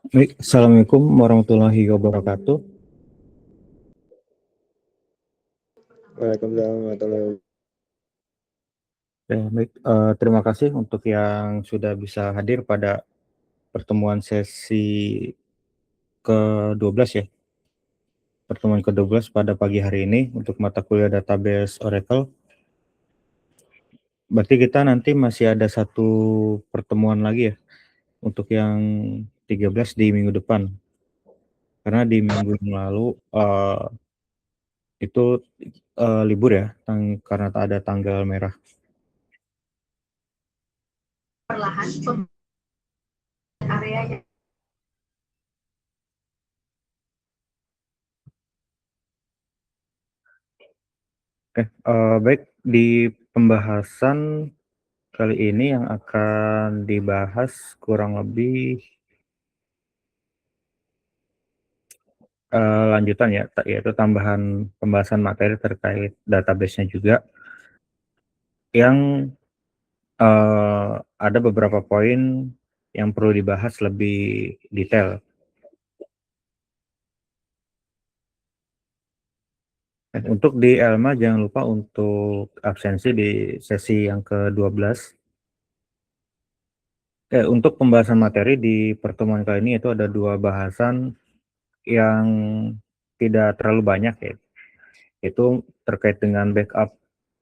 Baik, Assalamualaikum warahmatullahi wabarakatuh. Waalaikumsalam warahmatullahi wabarakatuh. Ya, baik, terima kasih untuk yang sudah bisa hadir pada pertemuan sesi ke-12 ya. Pertemuan ke-12 pada pagi hari ini untuk mata kuliah database Oracle. Berarti kita nanti masih ada satu pertemuan lagi ya untuk yang 13 di minggu depan. Karena di minggu yang lalu itu libur ya, karena tak ada tanggal merah. Perlahan areanya. Oke, baik, di pembahasan kali ini yang akan dibahas kurang lebih lanjutan ya, yaitu tambahan pembahasan materi terkait database-nya juga, yang ada beberapa poin yang perlu dibahas lebih detail. Untuk di Elma jangan lupa untuk absensi di sesi yang ke-12. Untuk pembahasan materi di pertemuan kali ini itu ada 2 bahasan yang tidak terlalu banyak ya. Itu terkait dengan backup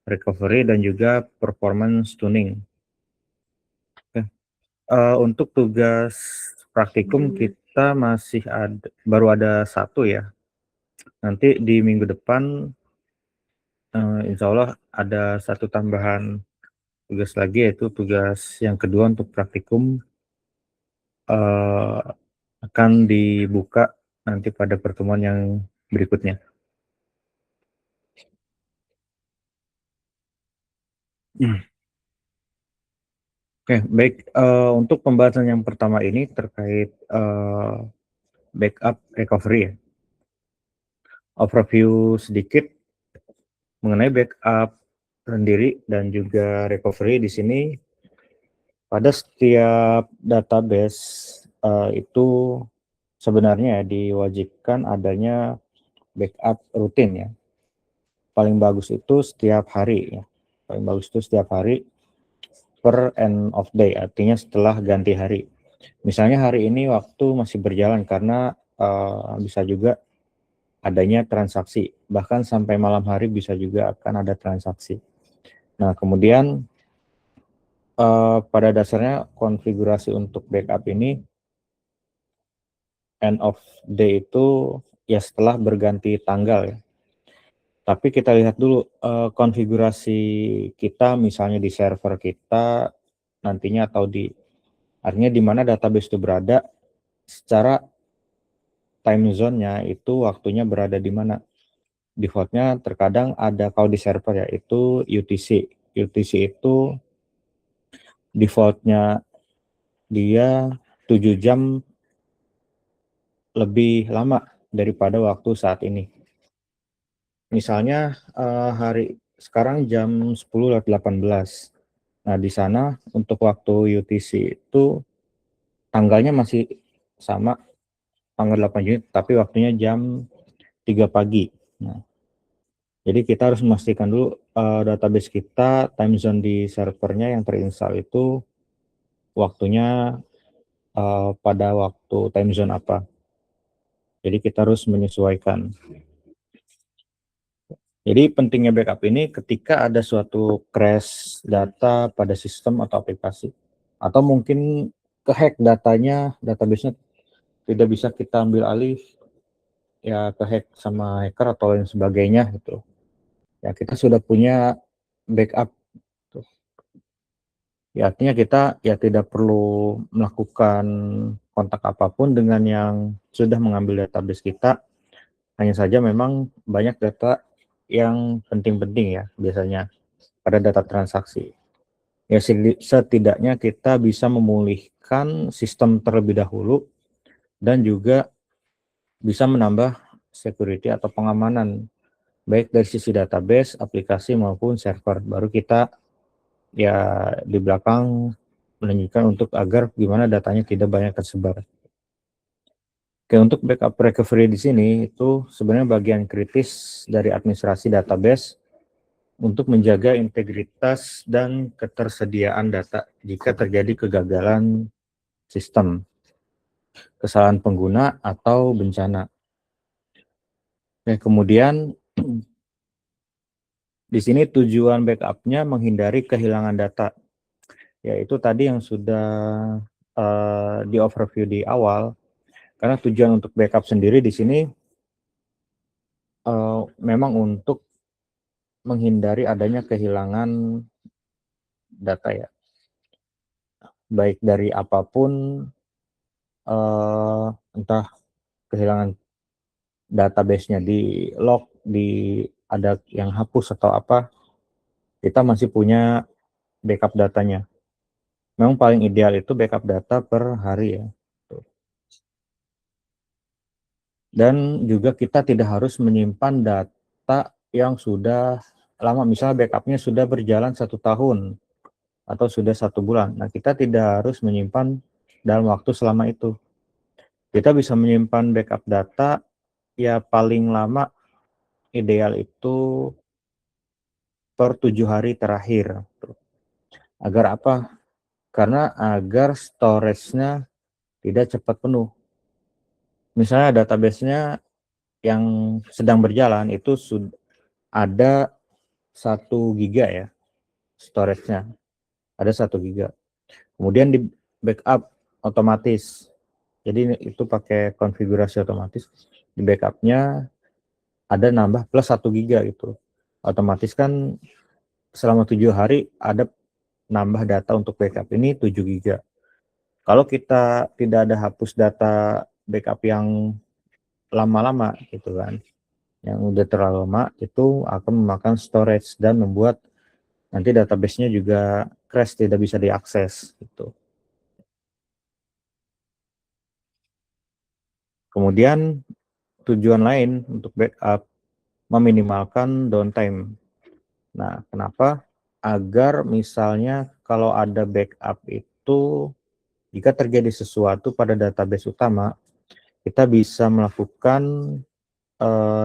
recovery dan juga performance tuning. Untuk tugas praktikum kita baru ada 1 ya. Nanti di minggu depan insya Allah ada 1 tambahan tugas lagi, yaitu tugas yang kedua untuk praktikum akan dibuka nanti pada pertemuan yang berikutnya. Oke, baik, untuk pembahasan yang pertama ini terkait backup recovery ya. Overview sedikit mengenai backup sendiri dan juga recovery di sini. Pada setiap database itu sebenarnya diwajibkan adanya backup rutin ya. Paling bagus itu setiap hari ya. Paling bagus itu setiap hari per end of day, artinya setelah ganti hari. Misalnya hari ini waktu masih berjalan karena bisa juga adanya transaksi, bahkan sampai malam hari bisa juga akan ada transaksi. Nah, kemudian pada dasarnya konfigurasi untuk backup ini end of day itu ya setelah berganti tanggal ya. Tapi kita lihat dulu konfigurasi kita, misalnya di server kita nantinya, atau artinya di mana database itu berada, secara time zone-nya itu waktunya berada di mana. Defaultnya terkadang ada, kalau di server ya, itu UTC. UTC itu defaultnya dia 7 jam lebih lama daripada waktu saat ini. Misalnya sekarang jam 10.18. Nah, di sana untuk waktu UTC itu tanggalnya masih sama, tanggal 8 Juni, tapi waktunya jam 3 pagi. Nah, jadi kita harus memastikan dulu database kita, time zone di servernya yang terinstall itu waktunya pada waktu time zone apa. Jadi kita harus menyesuaikan. Jadi pentingnya backup ini ketika ada suatu crash data pada sistem atau aplikasi, atau mungkin kehack datanya, database-nya tidak bisa kita ambil alih, ya kehack sama hacker atau lain sebagainya gitu. Ya kita sudah punya backup. Ya artinya kita ya tidak perlu melakukan kontak apapun dengan yang sudah mengambil database kita. Hanya saja memang banyak data yang penting-penting ya biasanya pada data transaksi. Ya setidaknya kita bisa memulihkan sistem terlebih dahulu dan juga bisa menambah security atau pengamanan baik dari sisi database, aplikasi maupun server. Baru kita ya di belakang menunjukkan untuk agar gimana datanya tidak banyak tersebar. Oke, untuk backup recovery di sini itu sebenarnya bagian kritis dari administrasi database untuk menjaga integritas dan ketersediaan data jika terjadi kegagalan sistem, kesalahan pengguna, atau bencana. Kemudian di sini tujuan backup-nya menghindari kehilangan data, yaitu tadi yang sudah di overview di awal. Karena tujuan untuk backup sendiri di sini memang untuk menghindari adanya kehilangan data ya, baik dari apapun, entah kehilangan database-nya di lock, di ada yang hapus atau apa, kita masih punya backup datanya. Memang paling ideal itu backup data per hari ya. Dan juga kita tidak harus menyimpan data yang sudah lama, misalnya backupnya sudah berjalan 1 tahun atau sudah 1 bulan. Nah, kita tidak harus menyimpan dalam waktu selama itu. Kita bisa menyimpan backup data ya paling lama ideal itu per 7 hari terakhir. Agar apa? Karena agar storage-nya tidak cepat penuh. Misalnya database-nya yang sedang berjalan itu sudah ada 1 GB ya storage-nya, ada 1 GB. Kemudian di backup otomatis. Jadi itu pakai konfigurasi otomatis. Di backup-nya ada nambah plus 1 GB gitu. Otomatis kan selama 7 hari ada nambah data untuk backup ini 7 GB. Kalau kita tidak ada hapus data backup yang lama-lama gitu kan, yang udah terlalu lama, itu akan memakan storage dan membuat nanti database-nya juga crash, tidak bisa diakses gitu. Kemudian tujuan lain untuk backup meminimalkan downtime. Nah, kenapa? Agar misalnya kalau ada backup itu jika terjadi sesuatu pada database utama, kita bisa melakukan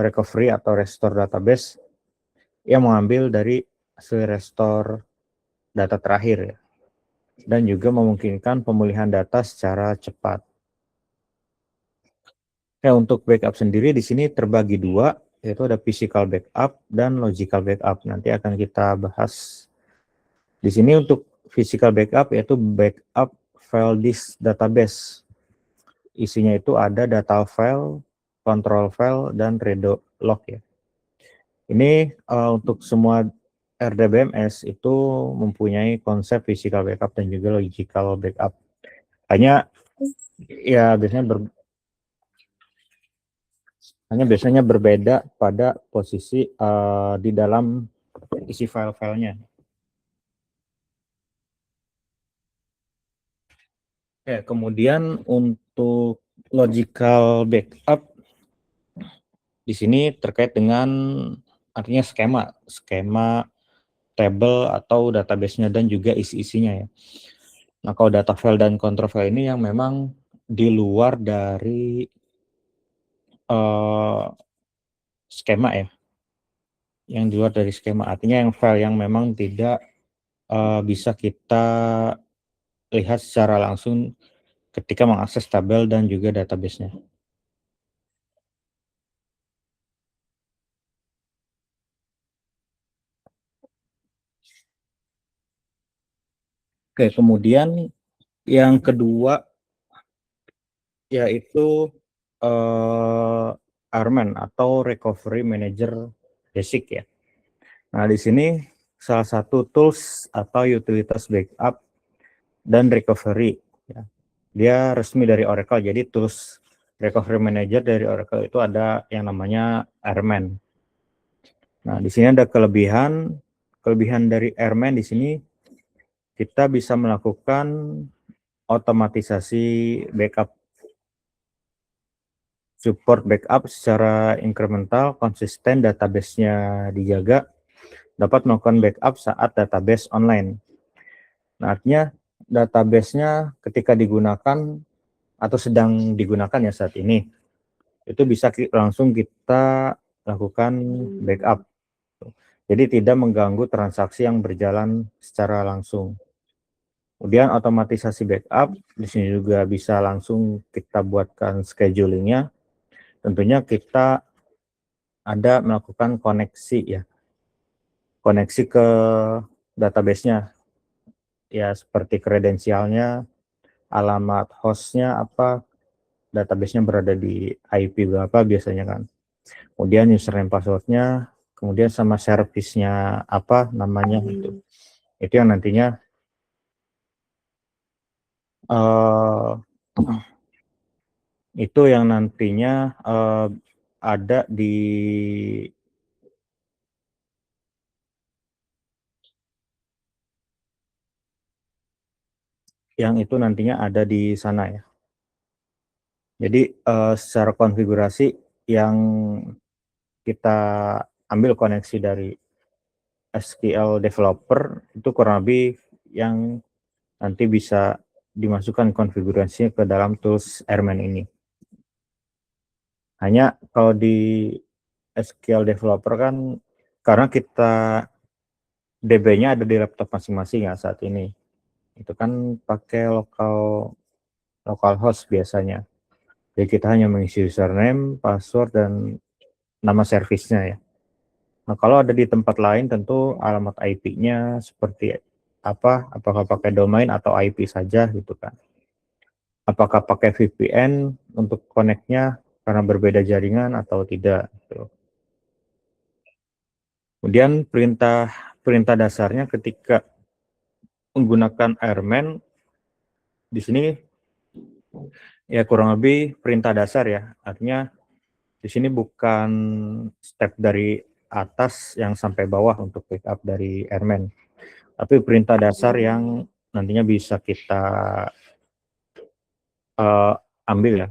recovery atau restore database yang mengambil dari hasil restore data terakhir ya, dan juga memungkinkan pemulihan data secara cepat. Untuk backup sendiri di sini terbagi dua, yaitu ada physical backup dan logical backup. Nanti akan kita bahas. Di sini untuk physical backup yaitu backup file disk database. Isinya itu ada data file, control file, dan redo log ya. Ini untuk semua RDBMS itu mempunyai konsep physical backup dan juga logical backup. Hanya ya biasanya berbeda pada posisi di dalam isi file-filenya. Kemudian untuk logical backup di sini terkait dengan artinya skema table atau database-nya dan juga isi-isinya ya. Nah, kalau data file dan control file ini yang memang di luar dari skema ya, yang di luar dari skema, artinya yang file yang memang tidak bisa kita lihat secara langsung ketika mengakses tabel dan juga database-nya. Kemudian yang kedua yaitu RMAN atau Recovery Manager Basic ya. Nah, di sini salah satu tools atau utilitas backup dan recovery ya. Dia resmi dari Oracle. Jadi tools Recovery Manager dari Oracle itu ada yang namanya RMAN. Nah, di sini ada kelebihan dari RMAN di sini kita bisa melakukan otomatisasi backup, support backup secara incremental, konsisten, database-nya dijaga, dapat melakukan backup saat database online. Nah, artinya database-nya ketika digunakan atau sedang digunakan ya saat ini, itu bisa langsung kita lakukan backup. Jadi tidak mengganggu transaksi yang berjalan secara langsung. Kemudian otomatisasi backup, di sini juga bisa langsung kita buatkan schedulingnya. Tentunya kita ada melakukan koneksi ya, koneksi ke database-nya, ya seperti kredensialnya, alamat hostnya apa, database-nya berada di IP berapa biasanya kan. Kemudian username password-nya, kemudian sama service-nya apa namanya itu. Itu yang nantinya uh, itu yang nantinya ada di yang itu nantinya ada di sana ya. Jadi secara konfigurasi yang kita ambil koneksi dari SQL developer itu kurang lebih yang nanti bisa dimasukkan konfigurasinya ke dalam tools Airman ini. Hanya kalau di SQL developer kan karena kita DB-nya ada di laptop masing-masing ya saat ini. Itu kan pakai localhost biasanya. Jadi kita hanya mengisi username, password, dan nama servisnya ya. Nah, kalau ada di tempat lain tentu alamat IP-nya seperti apa, apakah pakai domain atau IP saja gitu kan. Apakah pakai VPN untuk connect-nya karena berbeda jaringan atau tidak gitu. Kemudian perintah dasarnya ketika menggunakan Airman di sini ya kurang lebih perintah dasar ya. Artinya di sini bukan step dari atas yang sampai bawah untuk backup dari Airman, tapi perintah dasar yang nantinya bisa kita ambil ya.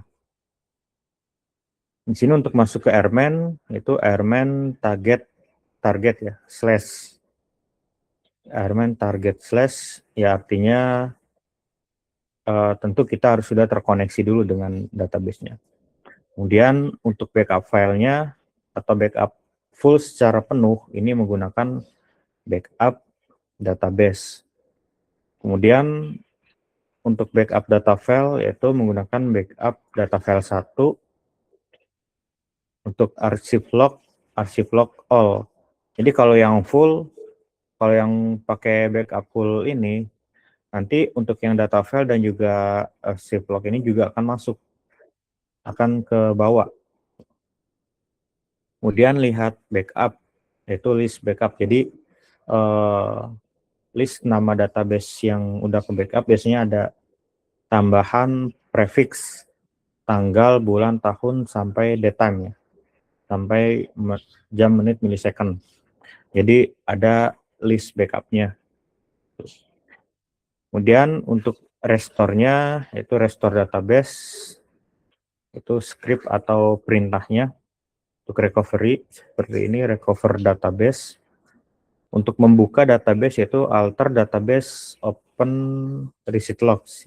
Di sini untuk masuk ke Airman itu Airman target ya slash Airman target slash ya artinya tentu kita harus sudah terkoneksi dulu dengan database-nya. Kemudian untuk backup filenya atau backup full secara penuh ini menggunakan backup database. Kemudian untuk backup data file yaitu menggunakan backup data file 1 untuk archive log all. Jadi kalau yang full, kalau yang pakai backup full ini, nanti untuk yang data file dan juga archive log ini juga akan masuk, akan ke bawah. Kemudian lihat backup, yaitu list backup. Jadi list nama database yang udah ke backup biasanya ada tambahan prefix tanggal, bulan, tahun, sampai date time ya. Sampai jam, menit, milisecond. Jadi ada list backupnya. Kemudian untuk restore-nya, yaitu restore database, itu script atau perintahnya. Untuk recovery, seperti ini, recover database. Untuk membuka database, yaitu alter database open reset logs.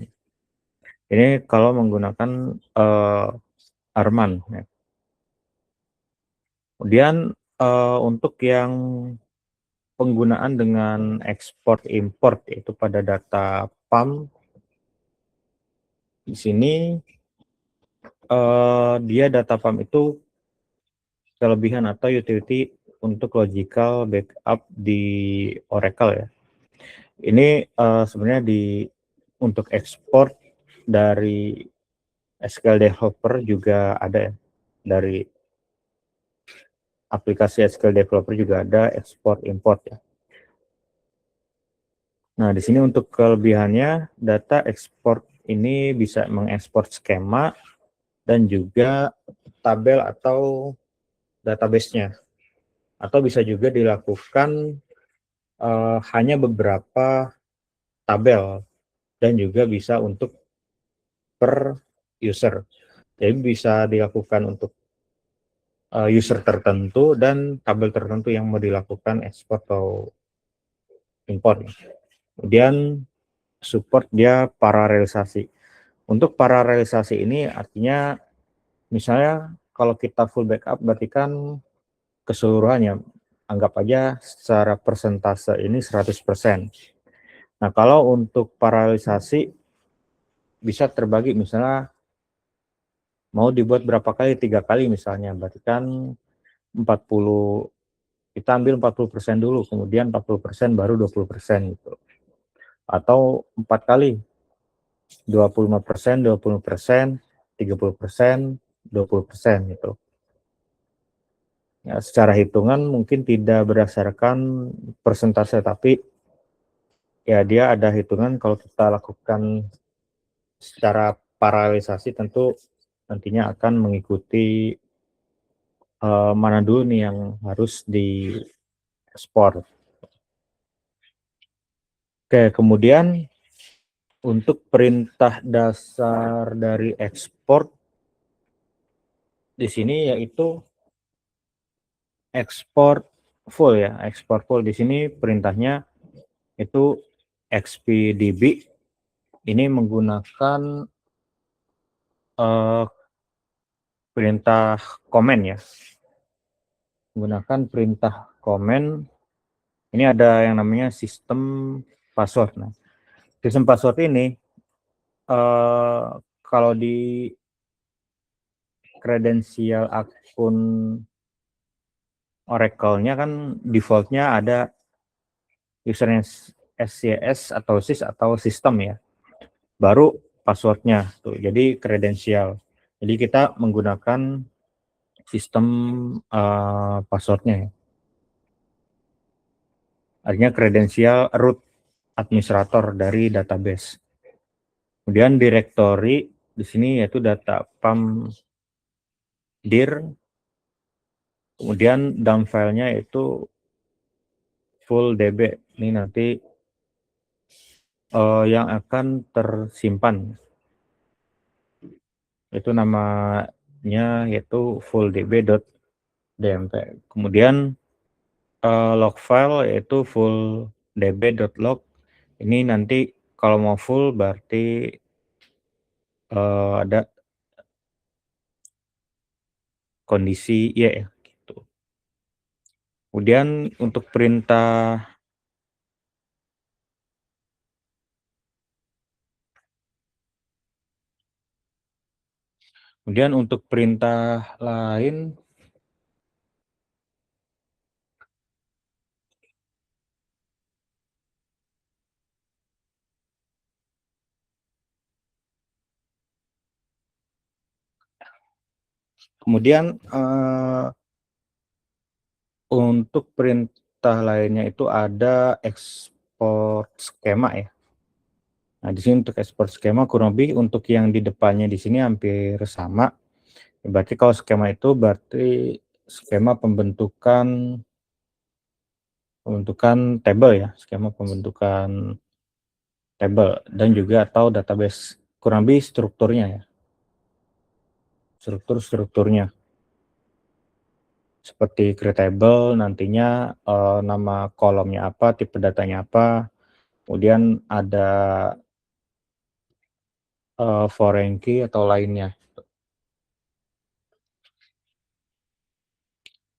Ini kalau menggunakan Arman. Ya. Kemudian untuk yang penggunaan dengan ekspor import yaitu pada data PAM di sini dia data PAM itu kelebihan atau utility untuk logical backup di Oracle ya. Ini sebenarnya untuk ekspor dari SQL Developer juga ada ya. Dari aplikasi SQL Developer juga ada ekspor import ya. Nah, di sini untuk kelebihannya data ekspor ini bisa mengekspor skema dan juga tabel atau database-nya. Atau bisa juga dilakukan hanya beberapa tabel dan juga bisa untuk per user. Jadi bisa dilakukan untuk user tertentu dan tabel tertentu yang mau dilakukan ekspor atau import. Kemudian support dia paralelisasi. Untuk paralelisasi ini artinya misalnya kalau kita full backup berarti kan keseluruhannya, anggap aja secara persentase ini 100%. Nah, kalau untuk paralelisasi bisa terbagi misalnya mau dibuat berapa kali, 3 kali misalnya, berarti kan 40, kita ambil 40% dulu, kemudian 40% baru 20% gitu. Atau 4 kali, 25%, 20%, 30%, 20% gitu. Ya, secara hitungan mungkin tidak berdasarkan persentase, tapi ya dia ada hitungan kalau kita lakukan secara paralelisasi tentu nantinya akan mengikuti mana dulu nih yang harus di ekspor. Oke, kemudian untuk perintah dasar dari ekspor di sini yaitu ekspor full ya, ekspor full di sini perintahnya itu xpdb, ini menggunakan uh, perintah komen ya, menggunakan perintah komen. Ini ada yang namanya sistem password. Nah, sistem password ini kalau di kredensial akun Oracle-nya kan default-nya ada username SCS atau SIS atau sistem ya. Baru password-nya tuh. Jadi kredensial. Jadi kita menggunakan sistem password-nya ya. Artinya kredensial root administrator dari database. Kemudian directory di sini yaitu data pam dir. Kemudian dump filenya itu full db. Ini nanti yang akan tersimpan. Itu namanya yaitu full db.dmp. Kemudian log file yaitu full db.log. Ini nanti kalau mau full berarti ada kondisi ya gitu. Kemudian untuk perintah lain, kemudian untuk perintah lainnya itu ada ekspor skema ya. Nah, di sini untuk ekspor skema kurang lebih untuk yang di depannya di sini hampir sama. Berarti kalau skema itu berarti skema pembentukan table ya, skema pembentukan table dan juga atau database, kurang lebih strukturnya ya. Strukturnya. Seperti create table nantinya nama kolomnya apa, tipe datanya apa, kemudian ada foreign key atau lainnya.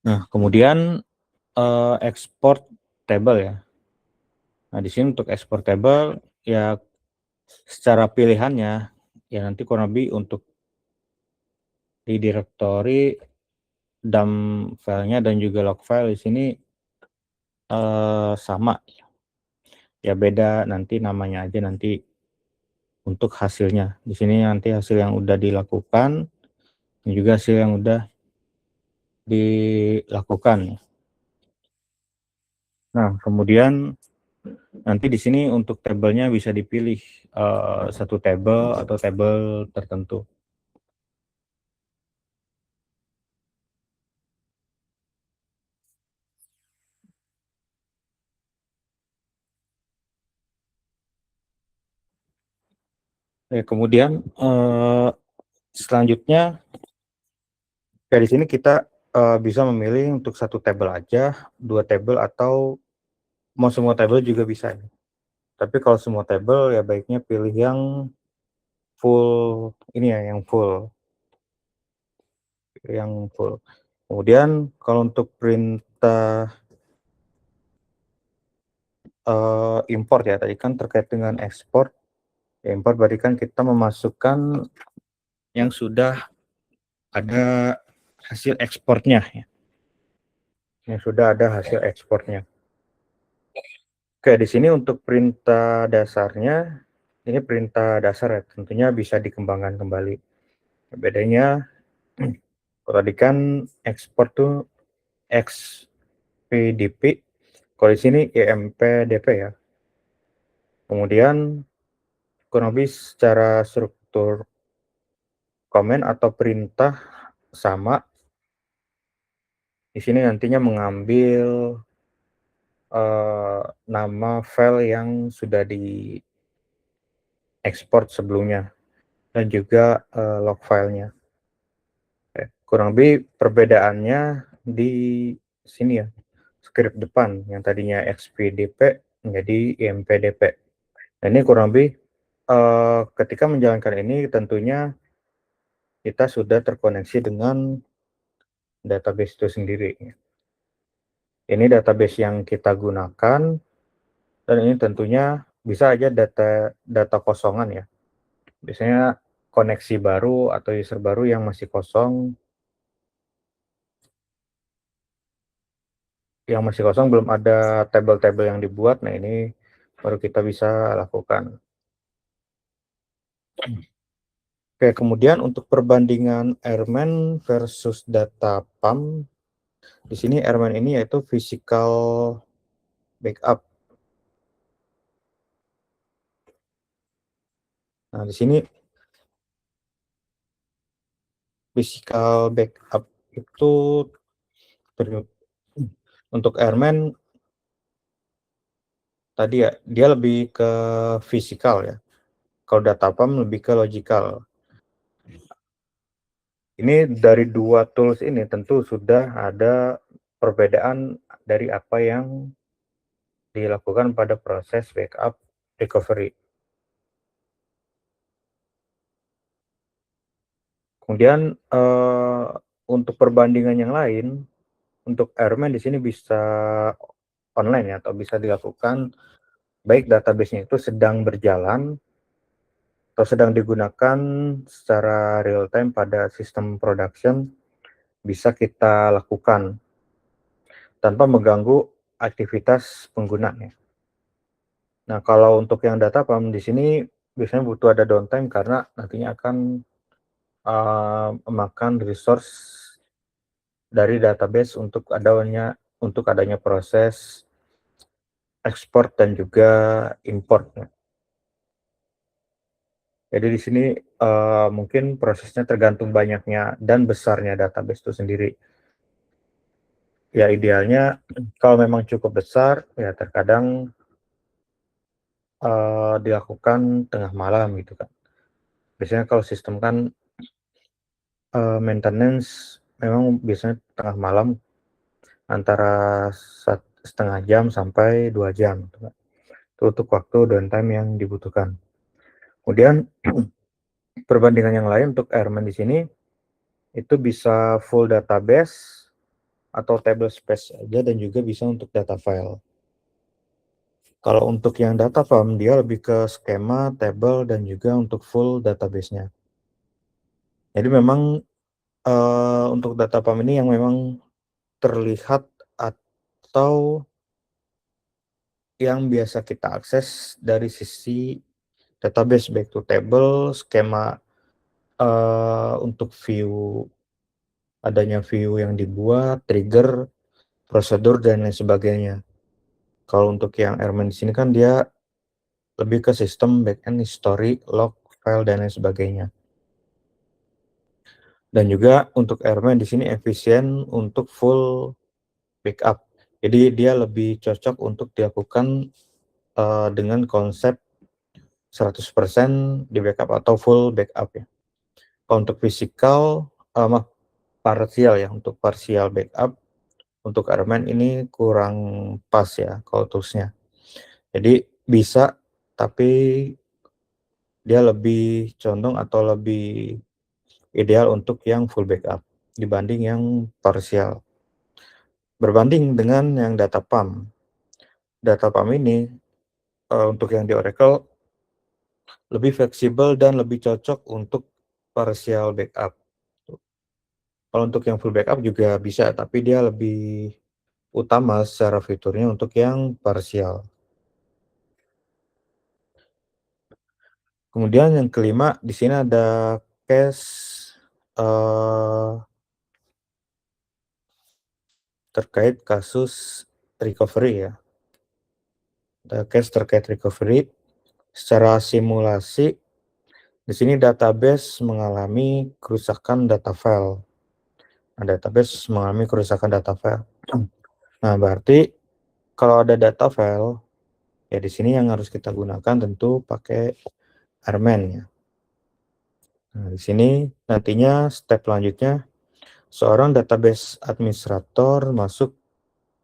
Nah, kemudian export table ya. Nah, di sini untuk export table ya secara pilihannya ya nanti kurang lebih untuk di directory dump filenya dan juga log file di sini sama ya, beda nanti namanya aja nanti untuk hasilnya. Di sini nanti hasil yang udah dilakukan dan juga hasil yang udah dilakukan. Nah, kemudian nanti di sini untuk tabelnya bisa dipilih satu table atau table tertentu. Kemudian selanjutnya dari sini kita bisa memilih untuk satu table aja, 2 table, atau mau semua table juga bisa. Tapi kalau semua table ya baiknya pilih yang full ini ya, yang full. Kemudian kalau untuk perintah import ya, tadi kan terkait dengan ekspor. Import berarti kan kita memasukkan yang sudah ada hasil ekspornya ya. Yang sudah ada hasil ekspornya. Oke, di sini untuk perintah dasarnya, ini perintah dasar ya, tentunya bisa dikembangkan kembali. Bedanya, kalau tadi kan ekspor tuh XPDP, kalau di sini IMPDP ya. Kemudian kurang lebih secara struktur komen atau perintah sama. Di sini nantinya mengambil nama file yang sudah diekspor sebelumnya dan juga log filenya. Kurang lebih perbedaannya di sini ya, script depan yang tadinya XPDP menjadi IMPDP. Nah, ini kurang lebih ketika menjalankan ini tentunya kita sudah terkoneksi dengan database itu sendiri. Ini database yang kita gunakan dan ini tentunya bisa aja data kosongan ya. Biasanya koneksi baru atau user baru yang masih kosong, belum ada tabel-tabel yang dibuat. Nah, ini baru kita bisa lakukan. Oke, kemudian untuk perbandingan Airman versus data PAM, di sini Airman ini yaitu physical backup. Nah, di sini physical backup itu untuk Airman tadi ya, dia lebih ke fisikal ya. Kalau data PAM lebih ke logical. Ini dari dua tools ini tentu sudah ada perbedaan dari apa yang dilakukan pada proses backup recovery. Kemudian untuk perbandingan yang lain, untuk Airman di sini bisa online ya, atau bisa dilakukan baik database-nya itu sedang berjalan atau sedang digunakan secara real time pada sistem production, bisa kita lakukan tanpa mengganggu aktivitas penggunanya. Nah, kalau untuk yang data PAM di sini biasanya butuh ada downtime karena nantinya akan memakan resource dari database untuk adanya proses ekspor dan juga import. Jadi di sini mungkin prosesnya tergantung banyaknya dan besarnya database itu sendiri. Ya idealnya kalau memang cukup besar, ya terkadang dilakukan tengah malam gitu kan. Biasanya kalau sistem kan maintenance memang biasanya tengah malam antara setengah jam sampai 2 jam gitu kan. Itu untuk waktu downtime yang dibutuhkan. Kemudian perbandingan yang lain untuk Airman di sini itu bisa full database atau table space aja dan juga bisa untuk data file. Kalau untuk yang data farm dia lebih ke skema, table dan juga untuk full database-nya. Jadi memang untuk data farm ini yang memang terlihat atau yang biasa kita akses dari sisi database, baik to table, skema untuk view, adanya view yang dibuat, trigger, prosedur dan lain sebagainya. Kalau untuk yang Airman di sini kan dia lebih ke sistem backend, history, log, file dan lain sebagainya. Dan juga untuk Airman di sini efisien untuk full backup. Jadi dia lebih cocok untuk dilakukan dengan konsep 100% di backup atau full backup ya. Kalau untuk physical, parsial ya, untuk parsial backup, untuk Airman ini kurang pas ya kalau toolsnya. Jadi bisa, tapi dia lebih condong atau lebih ideal untuk yang full backup dibanding yang parsial. Berbanding dengan yang data pump. Data pump ini untuk yang di Oracle lebih fleksibel dan lebih cocok untuk partial backup. Kalau untuk yang full backup juga bisa, tapi dia lebih utama secara fiturnya untuk yang partial. Kemudian yang kelima, di sini ada case terkait kasus recovery ya. Ada case terkait recovery secara simulasi. Di sini database mengalami kerusakan data file. Nah, database mengalami kerusakan data file. Nah, berarti kalau ada data file, ya di sini yang harus kita gunakan tentu pakai Airman ya. Nah, di sini nantinya step selanjutnya seorang database administrator masuk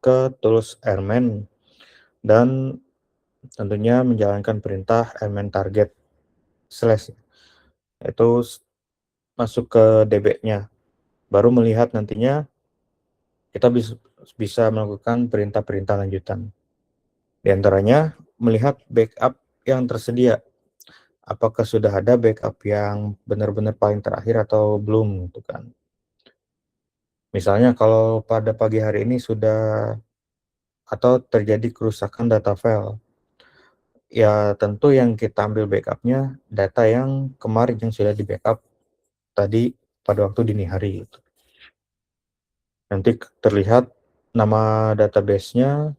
ke tools Airman dan tentunya menjalankan perintah Airman target slash, yaitu masuk ke DB-nya. Baru melihat nantinya kita bisa melakukan perintah-perintah lanjutan. Di antaranya melihat backup yang tersedia. Apakah sudah ada backup yang benar-benar paling terakhir atau belum gitu kan. Misalnya kalau pada pagi hari ini sudah atau terjadi kerusakan data file, ya tentu yang kita ambil backupnya data yang kemarin yang sudah di backup tadi pada waktu dini hari gitu. Nanti terlihat nama database-nya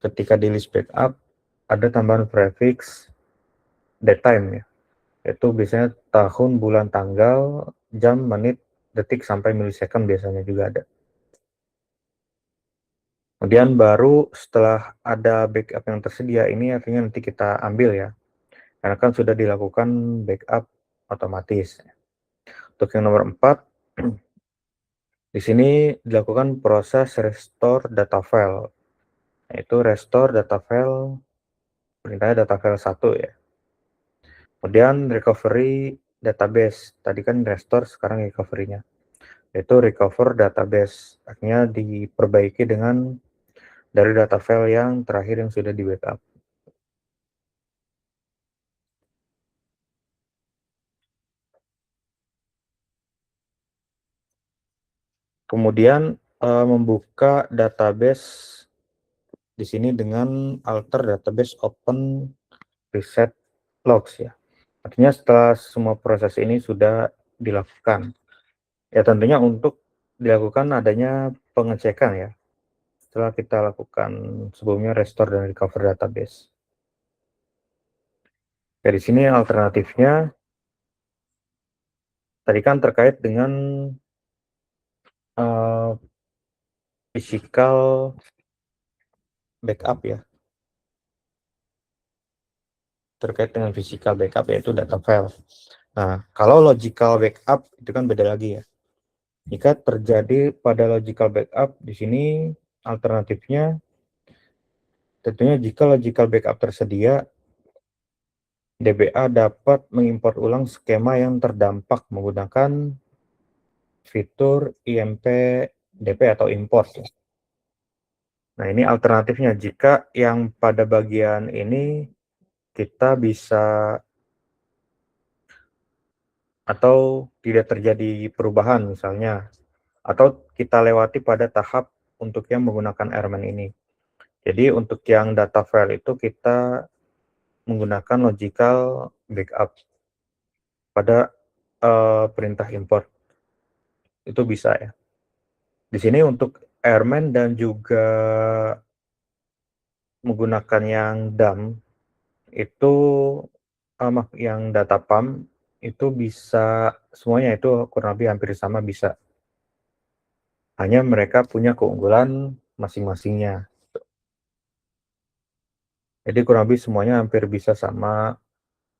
ketika di list backup ada tambahan prefix date time ya. Itu biasanya tahun, bulan, tanggal, jam, menit, detik, sampai milisecond biasanya juga ada. Kemudian baru setelah ada backup yang tersedia, ini akhirnya nanti kita ambil ya. Karena kan sudah dilakukan backup otomatis. Untuk yang nomor 4, di sini dilakukan proses restore data file. Yaitu restore data file, perintahnya data file 1 ya. Kemudian recovery database. Tadi kan restore, sekarang recovery-nya. Yaitu recover database. Akhirnya diperbaiki dengan dari data file yang terakhir yang sudah di backup. Kemudian membuka database di sini dengan alter database open reset logs ya. Artinya setelah semua proses ini sudah dilakukan, ya tentunya untuk dilakukan adanya pengecekan ya. Setelah kita lakukan sebelumnya restore dan recover database. Ya di sini alternatifnya tadi kan terkait dengan uh, physical backup ya. Terkait dengan physical backup yaitu data file. Nah, kalau logical backup itu kan beda lagi ya. Jika terjadi pada logical backup di sini alternatifnya tentunya jika logical backup tersedia, DBA dapat mengimpor ulang skema yang terdampak menggunakan fitur IMP DP atau import. Nah, ini alternatifnya jika yang pada bagian ini kita bisa atau tidak terjadi perubahan misalnya, atau kita lewati pada tahap untuk yang menggunakan Airman ini. Jadi untuk yang data file itu kita menggunakan logical backup pada perintah import. Itu bisa ya. Di sini untuk Airman dan juga menggunakan yang dump itu yang data pump itu bisa semuanya itu kurang lebih hampir sama bisa. Hanya mereka punya keunggulan masing-masingnya. Jadi kurang lebih semuanya hampir bisa sama,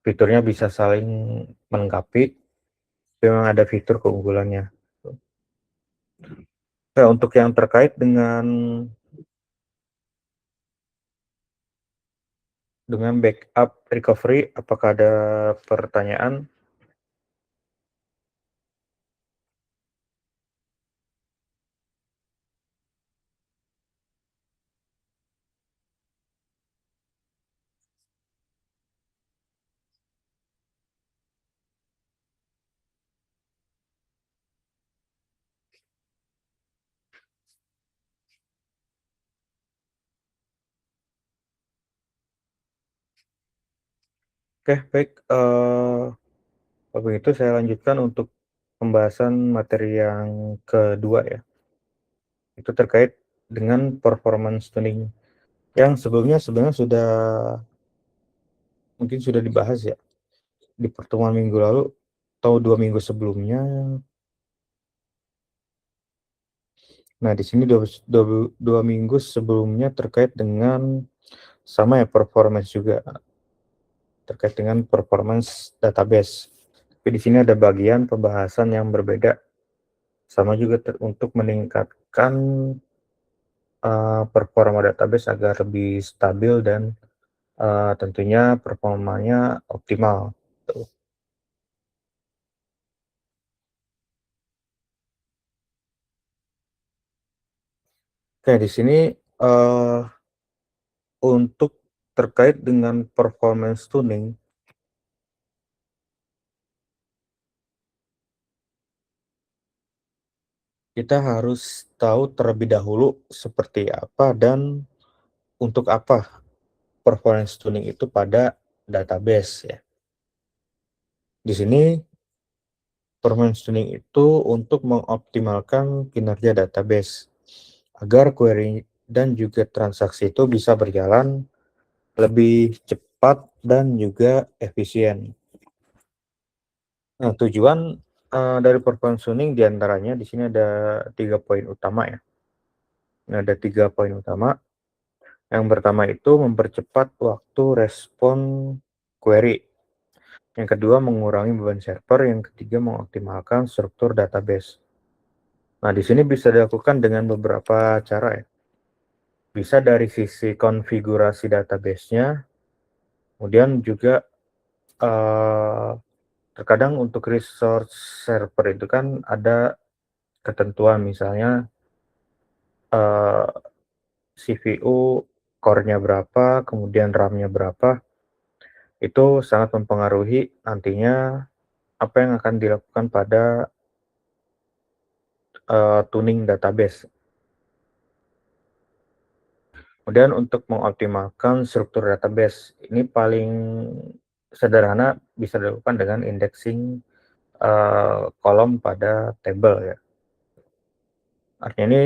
fiturnya bisa saling melengkapi, memang ada fitur keunggulannya. Nah, untuk yang terkait dengan dengan backup recovery, apakah ada pertanyaan? Oke, baik. Kalau begitu saya lanjutkan untuk pembahasan materi yang kedua ya. Itu terkait dengan performance tuning yang sebelumnya sebenarnya sudah mungkin sudah dibahas ya di pertemuan minggu lalu atau 2 minggu sebelumnya. Nah, di sini dua minggu sebelumnya terkait dengan sama ya performance juga terkait dengan performance database. Tapi di sini ada bagian pembahasan yang berbeda, sama juga untuk meningkatkan performa database agar lebih stabil dan tentunya performanya optimal. Tuh. Oke, di sini uh, untuk terkait dengan performance tuning, kita harus tahu terlebih dahulu seperti apa dan untuk apa performance tuning itu pada database ya. Di sini performance tuning itu untuk mengoptimalkan kinerja database agar query dan juga transaksi itu bisa berjalan lebih cepat dan juga efisien. Nah, tujuan dari performance tuning diantaranya di sini ada 3 poin utama ya. Nah, ada 3 poin utama. Yang pertama itu mempercepat waktu respon query. Yang kedua mengurangi beban server. Yang ketiga mengoptimalkan struktur database. Nah, di sini bisa dilakukan dengan beberapa cara ya. Bisa dari sisi konfigurasi database-nya, kemudian juga eh, terkadang untuk resource server itu kan ada ketentuan, misalnya eh, CPU core-nya berapa, kemudian RAM-nya berapa, itu sangat mempengaruhi nantinya apa yang akan dilakukan pada tuning database. Kemudian untuk mengoptimalkan struktur database, ini paling sederhana bisa dilakukan dengan indexing kolom pada table ya. Artinya ini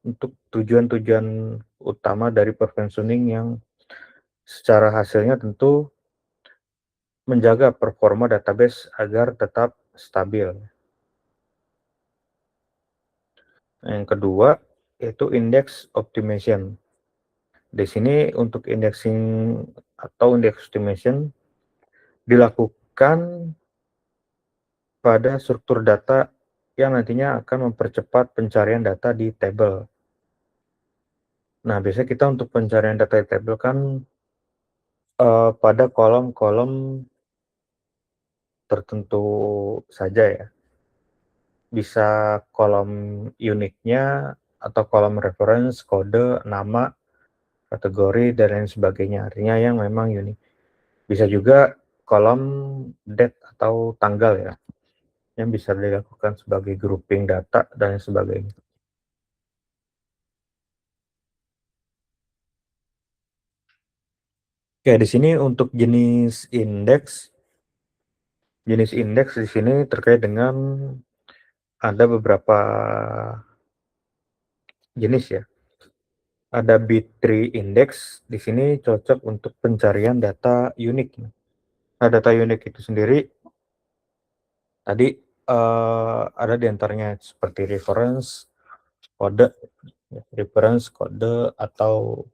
untuk tujuan-tujuan utama dari performance tuning yang secara hasilnya tentu menjaga performa database agar tetap stabil. Yang kedua yaitu index optimization. Di sini untuk indexing atau index optimization dilakukan pada struktur data yang nantinya akan mempercepat pencarian data di table. Nah, biasanya kita untuk pencarian data di table kan pada kolom-kolom tertentu saja ya. Bisa kolom uniknya atau kolom reference, kode, nama, kategori, dan lain sebagainya. Artinya yang memang unik. Bisa juga kolom date atau tanggal ya, yang bisa dilakukan sebagai grouping data dan sebagainya. Oke, di sini untuk jenis indeks di sini terkait dengan ada beberapa jenis ya. Ada B3 index, di sini cocok untuk pencarian data unik. Nah, data unik itu sendiri tadi ada di antaranya seperti kode, reference, kode, atau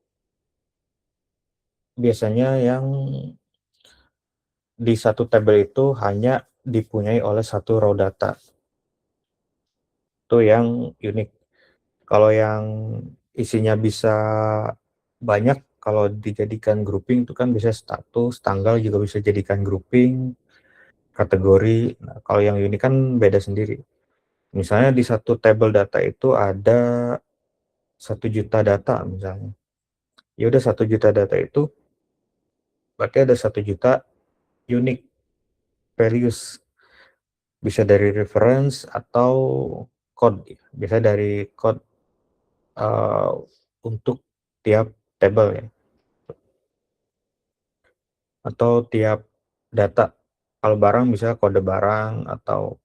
biasanya yang di satu tabel itu hanya dipunyai oleh satu row data. Itu yang unik. Kalau yang isinya bisa banyak kalau dijadikan grouping itu kan bisa status, tanggal juga bisa jadikan grouping, kategori. Nah, kalau yang unik kan beda sendiri. Misalnya di satu table data itu ada 1 juta data misalnya. Ya udah 1 juta data itu berarti ada 1 juta unique values. Bisa dari reference atau code. Bisa dari code uh, untuk tiap table ya. Atau tiap data. Kalau barang bisa kode barang, atau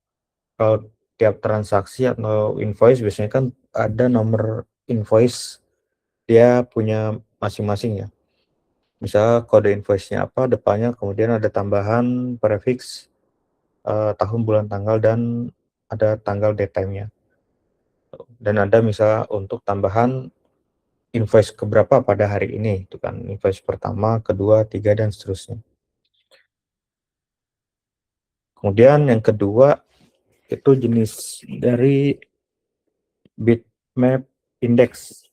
kalau tiap transaksi atau invoice biasanya kan ada nomor invoice, dia punya masing-masing ya. Misalnya kode invoice-nya apa, depannya kemudian ada tambahan prefix tahun, bulan, tanggal, dan ada tanggal date time-nya. Dan ada misalnya untuk tambahan invoice keberapa pada hari ini, itu kan invoice pertama, kedua, tiga, dan seterusnya. Kemudian yang kedua itu jenis dari bitmap index.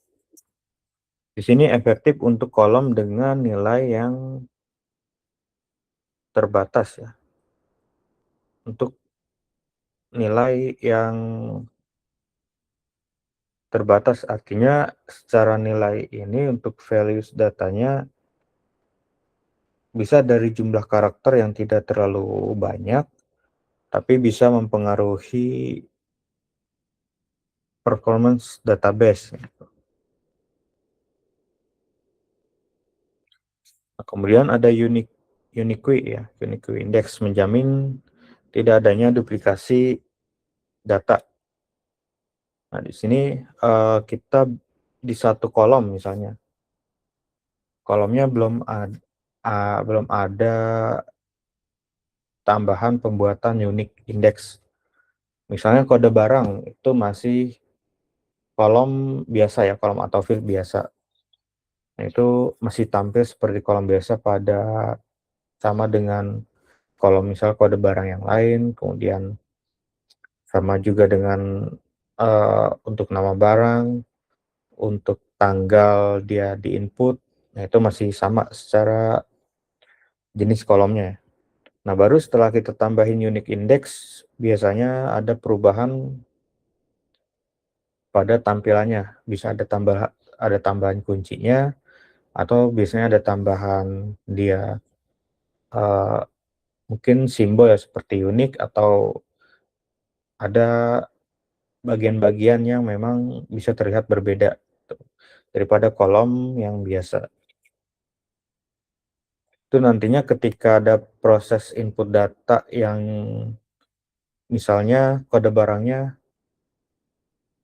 Di sini efektif untuk kolom dengan nilai yang terbatas ya. Untuk nilai yang terbatas artinya secara nilai ini untuk values datanya bisa dari jumlah karakter yang tidak terlalu banyak, tapi bisa mempengaruhi performance database. Nah, kemudian ada unique ya, unique index menjamin tidak adanya duplikasi data. Nah, di sini kita di satu kolom misalnya, kolomnya belum ada tambahan pembuatan unique index. Misalnya kode barang itu masih kolom biasa ya, kolom atau field biasa. Nah, itu masih tampil seperti kolom biasa sama dengan kolom misal kode barang yang lain, kemudian sama juga dengan untuk nama barang, untuk tanggal dia di input, nah itu masih sama secara jenis kolomnya. Nah, baru setelah kita tambahin unique index, biasanya ada perubahan pada tampilannya. Bisa ada tambahan kuncinya, atau biasanya ada tambahan dia uh, mungkin simbol ya seperti unik, atau ada bagian-bagian yang memang bisa terlihat berbeda daripada kolom yang biasa. Itu nantinya ketika ada proses input data yang misalnya kode barangnya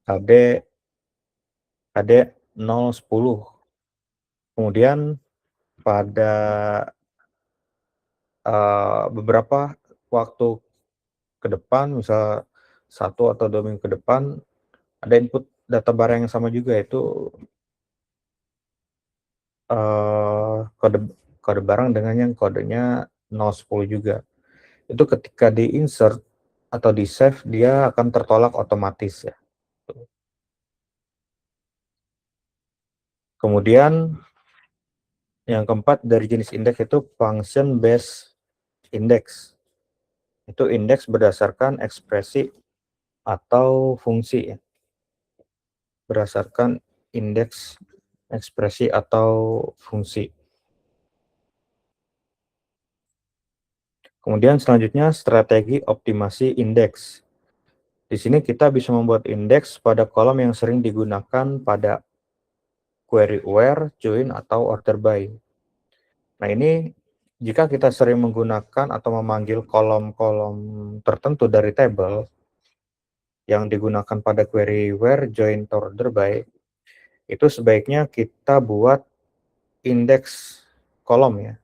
KD 010, kemudian pada beberapa waktu ke depan, misal 1 atau 2 minggu ke depan, ada input data barang yang sama juga, yaitu kode kode barang dengan yang kodenya 010 juga. Itu ketika di-insert atau di-save, dia akan tertolak otomatis ya. Kemudian yang keempat dari jenis indeks itu function based index. Itu indeks berdasarkan ekspresi atau fungsi ya. Berdasarkan indeks, ekspresi, atau fungsi. Kemudian selanjutnya strategi optimasi indeks. Di sini kita bisa membuat indeks pada kolom yang sering digunakan pada query where, join, atau order by. Nah, ini jika kita sering menggunakan atau memanggil kolom-kolom tertentu dari table yang digunakan pada query where, join, atau order by, itu sebaiknya kita buat indeks kolom ya.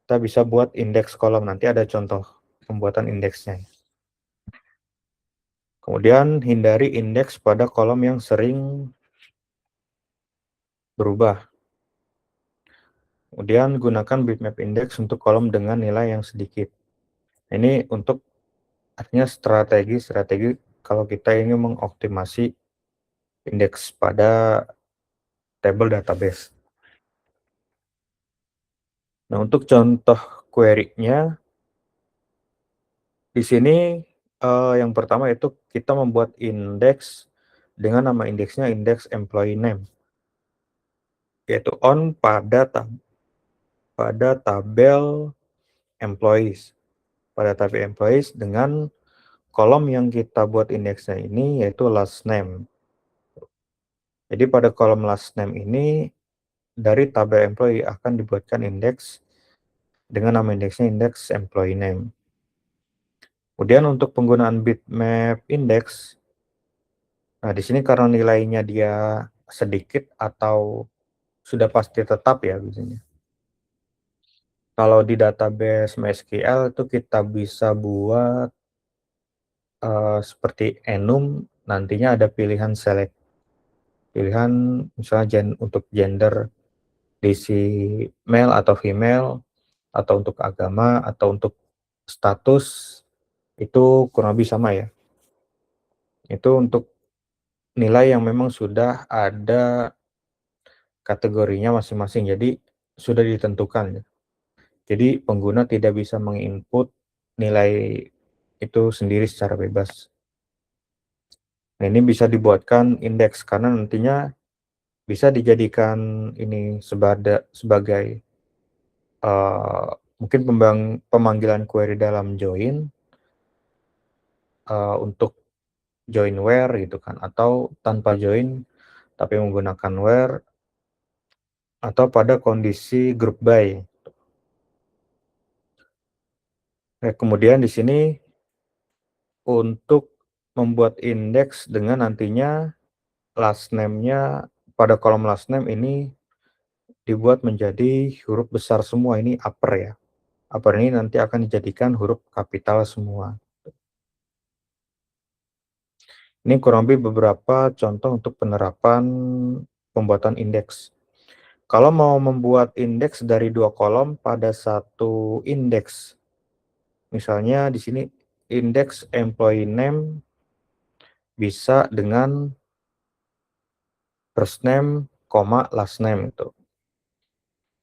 Kita bisa buat indeks kolom, nanti ada contoh pembuatan indeksnya. Kemudian hindari indeks pada kolom yang sering berubah. Kemudian gunakan bitmap index untuk kolom dengan nilai yang sedikit. Ini untuk artinya strategi kalau kita ingin mengoptimasi indeks pada table database. Nah, untuk contoh query-nya di sini yang pertama itu kita membuat indeks dengan nama indeksnya indeks employee name, yaitu on pada tabel employees. Pada tabel employees dengan kolom yang kita buat indeksnya ini yaitu last name. Jadi pada kolom last name ini dari tabel employee akan dibuatkan indeks dengan nama indeksnya indeks employee name. Kemudian untuk penggunaan bitmap index, nah di sini karena nilainya dia sedikit atau sudah pasti tetap ya biasanya. Kalau di database MySQL itu kita bisa buat seperti enum, nantinya ada pilihan select, pilihan misalnya untuk gender diisi male atau female, atau untuk agama, atau untuk status, itu kurang lebih sama ya. Itu untuk nilai yang memang sudah ada kategorinya masing-masing, jadi sudah ditentukan. Jadi pengguna tidak bisa menginput nilai itu sendiri secara bebas. Nah, ini bisa dibuatkan indeks karena nantinya bisa dijadikan ini sebagai mungkin pemanggilan query dalam join untuk join where gitu kan, atau tanpa join tapi menggunakan where, atau pada kondisi group by. Nah, kemudian di sini untuk membuat indeks dengan nantinya last name-nya pada kolom last name ini dibuat menjadi huruf besar semua, ini upper ya. Upper ini nanti akan dijadikan huruf kapital semua. Ini kurang lebih beberapa contoh untuk penerapan pembuatan indeks. Kalau mau membuat indeks dari 2 kolom pada satu indeks, misalnya di sini indeks employee name bisa dengan first name, last name itu.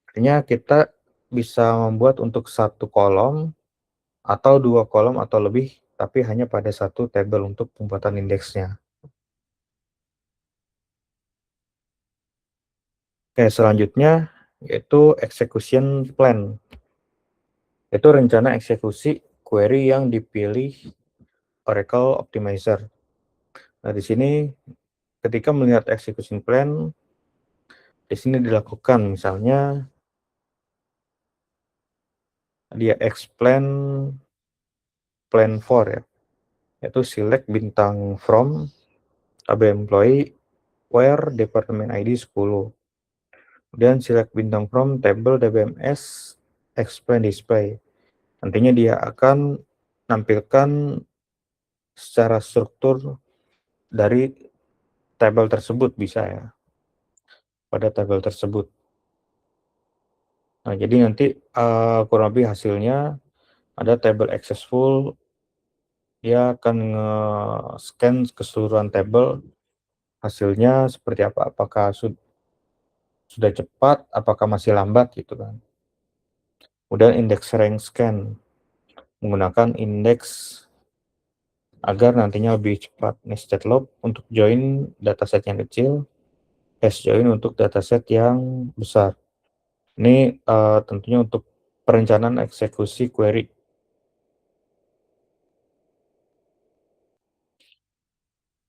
Artinya kita bisa membuat untuk satu kolom atau 2 kolom atau lebih, tapi hanya pada satu tabel untuk pembuatan indeksnya. Oke, selanjutnya yaitu execution plan. Itu rencana eksekusi query yang dipilih Oracle Optimizer. Nah, di sini ketika melihat execution plan, di sini dilakukan misalnya dia explain plan for ya, yaitu select bintang from tabel employee where department ID 10. Kemudian select bintang from table DBMS explain display. Nantinya dia akan nampilkan secara struktur dari tabel tersebut bisa ya, pada tabel tersebut. Nah, jadi nanti kurang lebih hasilnya ada table accessful, dia akan nge-scan keseluruhan tabel, hasilnya seperti apa, apakah sudah cepat, apakah masih lambat gitu kan. Kemudian index rank scan, menggunakan indeks agar nantinya lebih cepat. Nested loop untuk join dataset yang kecil, hash join untuk dataset yang besar. Ini tentunya untuk perencanaan eksekusi query.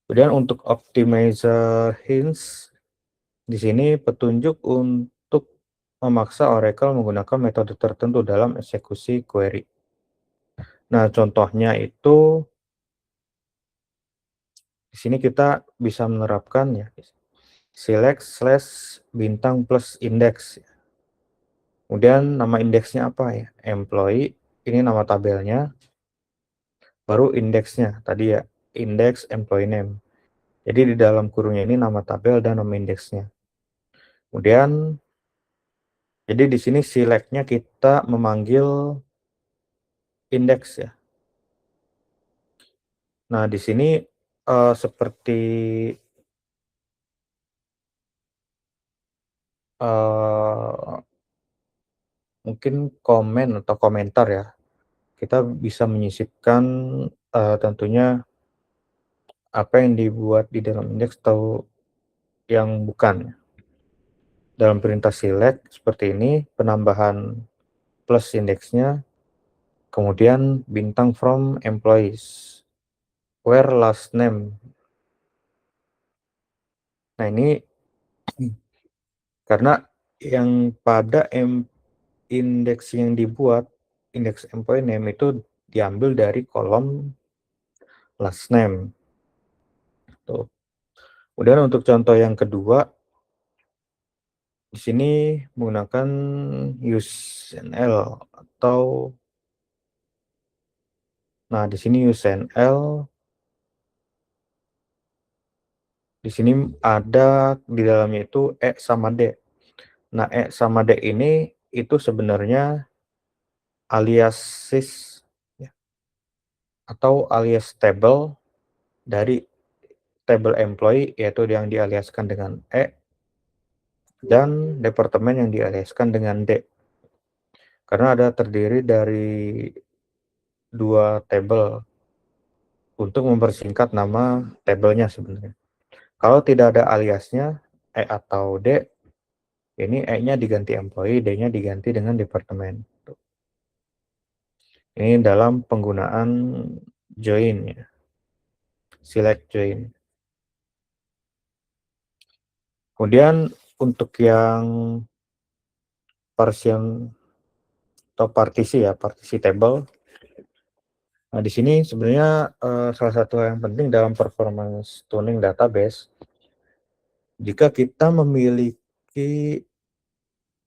Kemudian untuk optimizer hints, di sini petunjuk untuk memaksa Oracle menggunakan metode tertentu dalam eksekusi query. Nah, contohnya itu di sini kita bisa menerapkan ya select slash bintang plus index. Kemudian nama indeksnya apa ya? Employee, ini nama tabelnya, baru indeksnya tadi ya, index employee name. Jadi di dalam kurungnya ini nama tabel dan nama indeksnya. Kemudian jadi di sini select-nya kita memanggil indeks ya. Nah, di sini seperti mungkin komen atau komentar ya. Kita bisa menyisipkan tentunya apa yang dibuat di dalam indeks atau yang bukan. Dalam perintah select seperti ini, penambahan plus indeksnya, kemudian bintang from employees, where last name. Nah ini karena yang pada indeks yang dibuat, indeks employee name itu diambil dari kolom last name. Tuh. Kemudian untuk contoh yang kedua, di sini menggunakan UseNL atau di sini UseNL, di sini ada di dalamnya itu E sama D. Nah, E sama D ini itu sebenarnya aliasis ya, atau alias table dari table employee, yaitu yang dialiaskan dengan E, dan departemen yang dialiaskan dengan D. Karena ada terdiri dari dua table untuk mempersingkat nama tabelnya sebenarnya. Kalau tidak ada aliasnya, E atau D, ini E-nya diganti employee, D-nya diganti dengan departemen. Ini dalam penggunaan join ya, select join. Kemudian untuk yang partition atau partisi ya, partisi table. Nah, di sini sebenarnya salah satu yang penting dalam performance tuning database, jika kita memiliki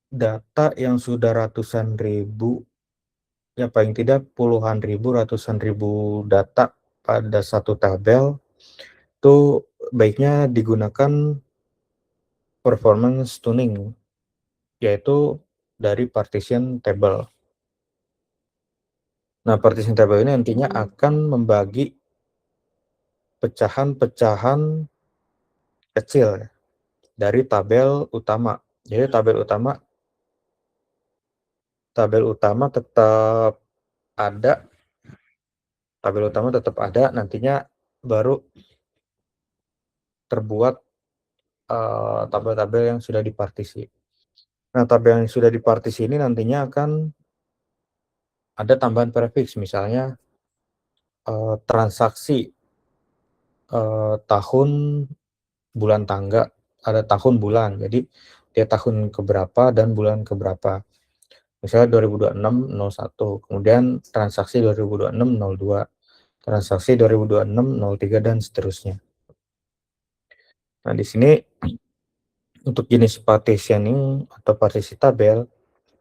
data yang sudah ratusan ribu, ya paling tidak puluhan ribu, ratusan ribu data pada satu tabel, itu baiknya digunakan performance tuning, yaitu dari partition table. Nah, partition table ini nantinya akan membagi pecahan-pecahan kecil ya, dari tabel utama. Jadi tabel utama tetap ada, nantinya baru terbuat tabel-tabel yang sudah dipartisi. Nah, tabel yang sudah dipartisi ini nantinya akan ada tambahan prefix, misalnya transaksi tahun, bulan, tangga, ada tahun, bulan. Jadi dia tahun keberapa dan bulan keberapa. Misalnya 2026 01, kemudian transaksi 2026 02, transaksi 2026 03 dan seterusnya. Nah, di sini untuk jenis partitioning atau partisi tabel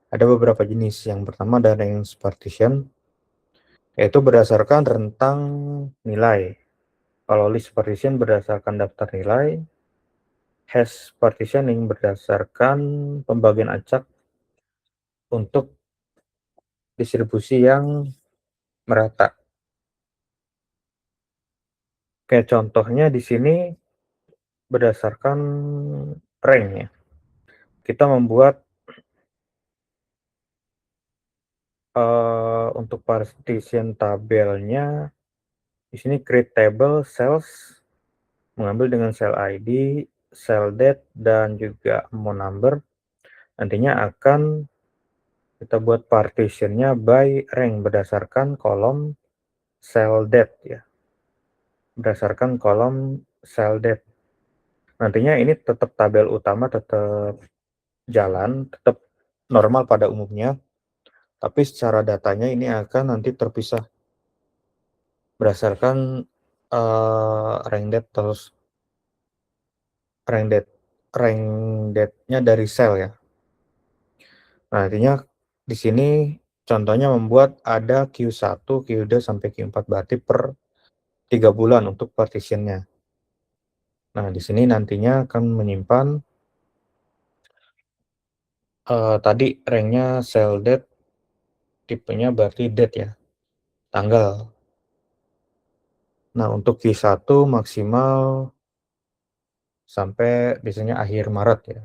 ada beberapa jenis. Yang pertama ada range partition, yaitu berdasarkan rentang nilai. Kalau list partition berdasarkan daftar nilai, hash partitioning berdasarkan pembagian acak untuk distribusi yang merata. Kayak contohnya di sini berdasarkan rank ya. Kita membuat untuk partition tabelnya di sini create table cells, mengambil dengan cell ID, cell date, dan juga amount number. Nantinya akan kita buat partitionnya by rank berdasarkan kolom cell date ya, berdasarkan kolom cell date. Nantinya ini tetap tabel utama tetap jalan, tetap normal pada umumnya, tapi secara datanya ini akan nanti terpisah berdasarkan rank date, terus rank date-nya dari sel ya. Nah, artinya di sini contohnya membuat ada Q1, Q2 sampai Q4, berarti per 3 bulan untuk partitionnya. Nah, di sini nantinya akan menyimpan tadi ranknya cell date, tipenya berarti date ya, tanggal. Nah, untuk Q1 maksimal sampai biasanya akhir Maret ya.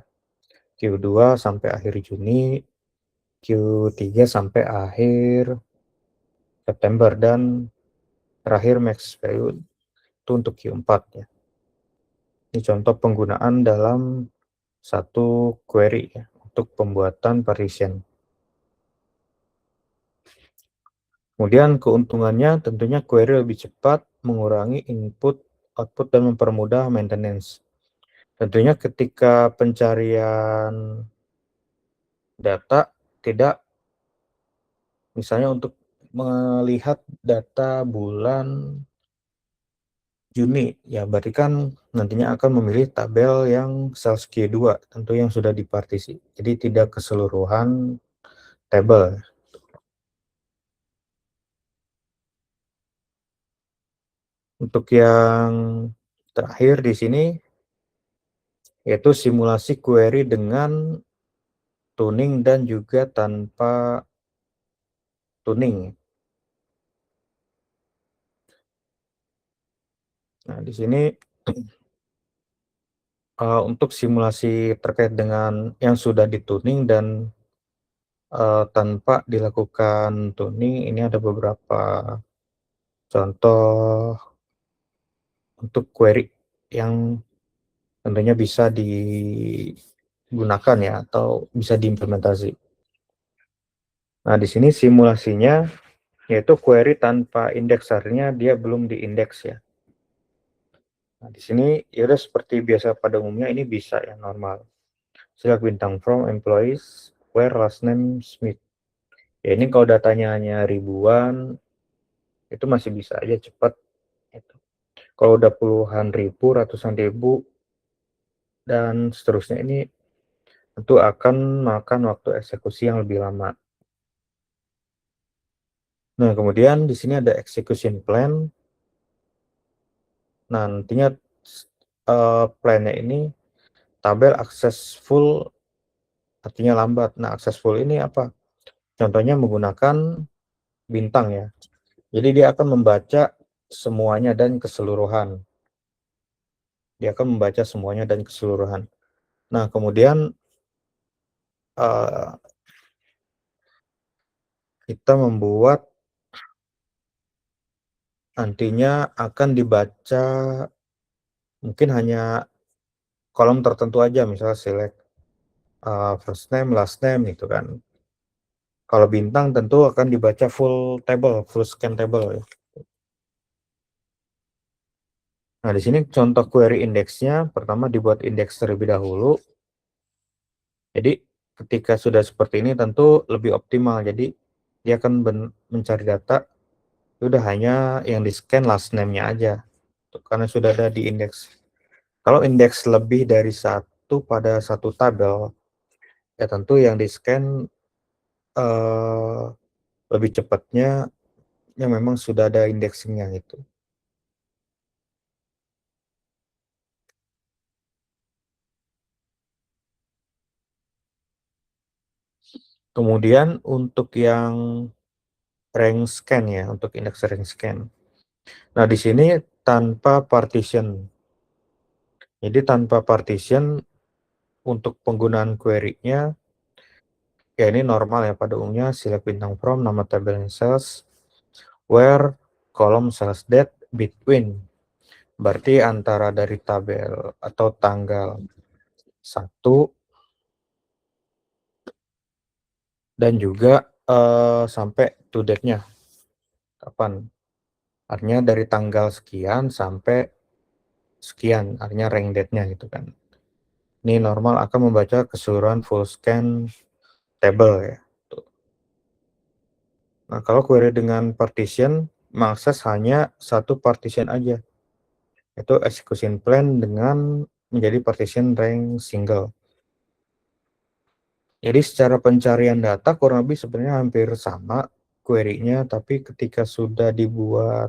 Q2 sampai akhir Juni, Q3 sampai akhir September, dan terakhir max period itu untuk Q4 ya. Ini contoh penggunaan dalam satu query ya, untuk pembuatan partition. Kemudian keuntungannya tentunya query lebih cepat, mengurangi input, output, dan mempermudah maintenance. Tentunya ketika pencarian data, tidak misalnya untuk melihat data bulan Juni, ya berarti kan nantinya akan memilih tabel yang sales Q2, tentu yang sudah dipartisi. Jadi tidak keseluruhan tabel. Untuk yang terakhir di sini, yaitu simulasi query dengan tuning dan juga tanpa tuning. Nah, di sini untuk simulasi terkait dengan yang sudah dituning dan tanpa dilakukan tuning, ini ada beberapa contoh untuk query yang tentunya bisa digunakan ya, atau bisa diimplementasi. Nah, di sini simulasinya yaitu query tanpa indexernya, dia belum diindeks ya. Nah, di sini ya udah seperti biasa pada umumnya, ini bisa ya, normal. Select bintang from employees where last name Smith. Ya, ini kalau datanya hanya ribuan, itu masih bisa aja cepat. Gitu. Kalau udah puluhan ribu, ratusan ribu, dan seterusnya, ini tentu akan makan waktu eksekusi yang lebih lama. Nah, kemudian di sini ada execution plan. Nah, nantinya plannya ini tabel accessful, artinya lambat. Nah, accessful ini apa? Contohnya menggunakan bintang ya. Jadi dia akan membaca semuanya dan keseluruhan. Dia akan membaca semuanya dan keseluruhan. Nah, kemudian kita membuat nantinya akan dibaca mungkin hanya kolom tertentu aja, misalnya select first name, last name gitu kan. Kalau bintang tentu akan dibaca full table, full scan table ya. Nah, di sini contoh query indeksnya, pertama dibuat indeks terlebih dahulu. Jadi ketika sudah seperti ini tentu lebih optimal. Jadi dia akan mencari data, sudah hanya yang di scan last name-nya aja, karena sudah ada di indeks. Kalau indeks lebih dari satu pada satu tabel, ya tentu yang di scan lebih cepatnya yang memang sudah ada indexingnya itu. Kemudian untuk yang rank scan ya, untuk indeks rank scan. Nah, di sini tanpa partition. Jadi tanpa partition untuk penggunaan query-nya, ya ini normal ya pada umumnya, select bintang from, nama tabel sales, where kolom sales date between. Berarti antara dari tabel atau tanggal 1 dan juga sampai to date-nya. Kapan? Artinya dari tanggal sekian sampai sekian, artinya rank date-nya gitu kan. Ini normal akan membaca keseluruhan full scan table ya. Nah, kalau query dengan partition, mengakses hanya satu partition aja. Itu execution plan dengan menjadi partition rank single. Jadi secara pencarian data kurang lebih sebenarnya hampir sama query-nya, tapi ketika sudah dibuat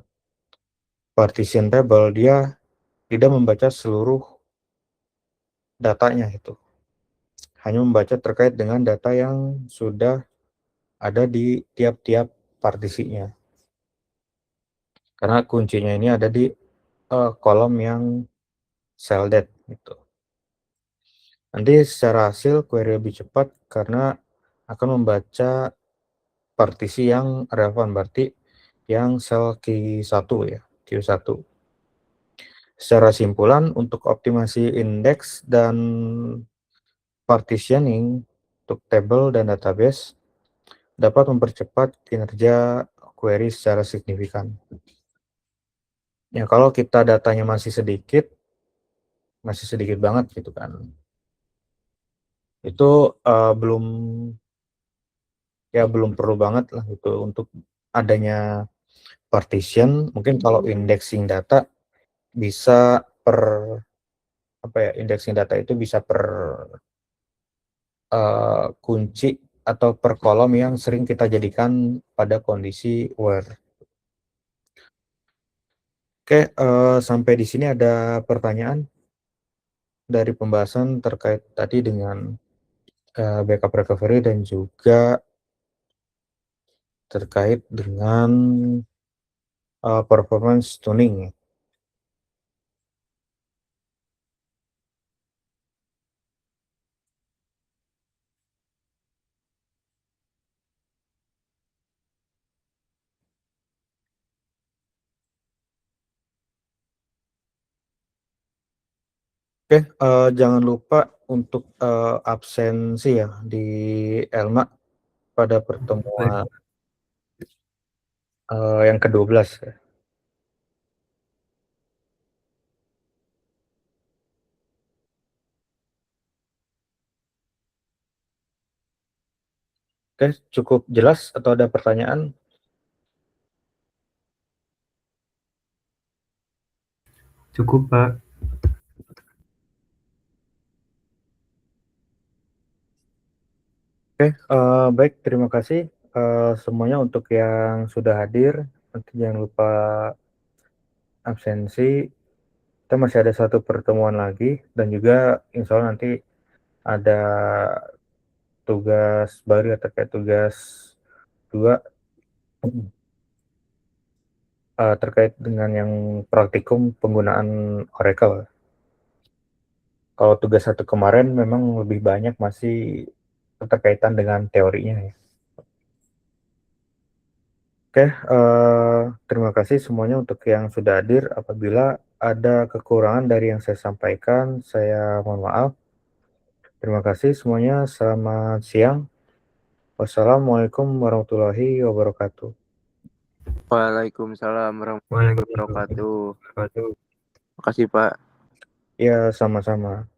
partition table, dia tidak membaca seluruh datanya itu. Hanya membaca terkait dengan data yang sudah ada di tiap-tiap partisinya. Karena kuncinya ini ada di kolom yang cell date gitu. Nanti secara hasil query lebih cepat karena akan membaca partisi yang relevan, berarti yang sel Q1 ya, Q1. Secara simpulan, untuk optimasi indeks dan partitioning untuk table dan database dapat mempercepat kinerja query secara signifikan. Ya, kalau kita datanya masih sedikit banget gitu kan, itu belum perlu banget lah itu untuk adanya partition. Mungkin kalau indexing data bisa per indexing data itu bisa per kunci atau per kolom yang sering kita jadikan pada kondisi where. Oke, sampai di sini ada pertanyaan dari pembahasan terkait tadi dengan backup recovery dan juga terkait dengan performance tuning. Oke, jangan lupa untuk absensi ya di Elma pada pertemuan yang ke-12 ya. Oke, cukup jelas atau ada pertanyaan? Cukup, Pak. Oke, baik, terima kasih semuanya untuk yang sudah hadir. Nanti jangan lupa absensi. Kita masih ada satu pertemuan lagi dan juga insya Allah nanti ada tugas baru ya terkait tugas 2 terkait dengan yang praktikum penggunaan Oracle. Kalau tugas 1 kemarin memang lebih banyak masih keterkaitan dengan teorinya ya. Oke, terima kasih semuanya untuk yang sudah hadir. Apabila ada kekurangan dari yang saya sampaikan, saya mohon maaf. Terima kasih semuanya. Selamat siang. Wassalamualaikum warahmatullahi wabarakatuh. Waalaikumsalam warahmatullahi wabarakatuh. Makasih, Pak. Ya, sama-sama.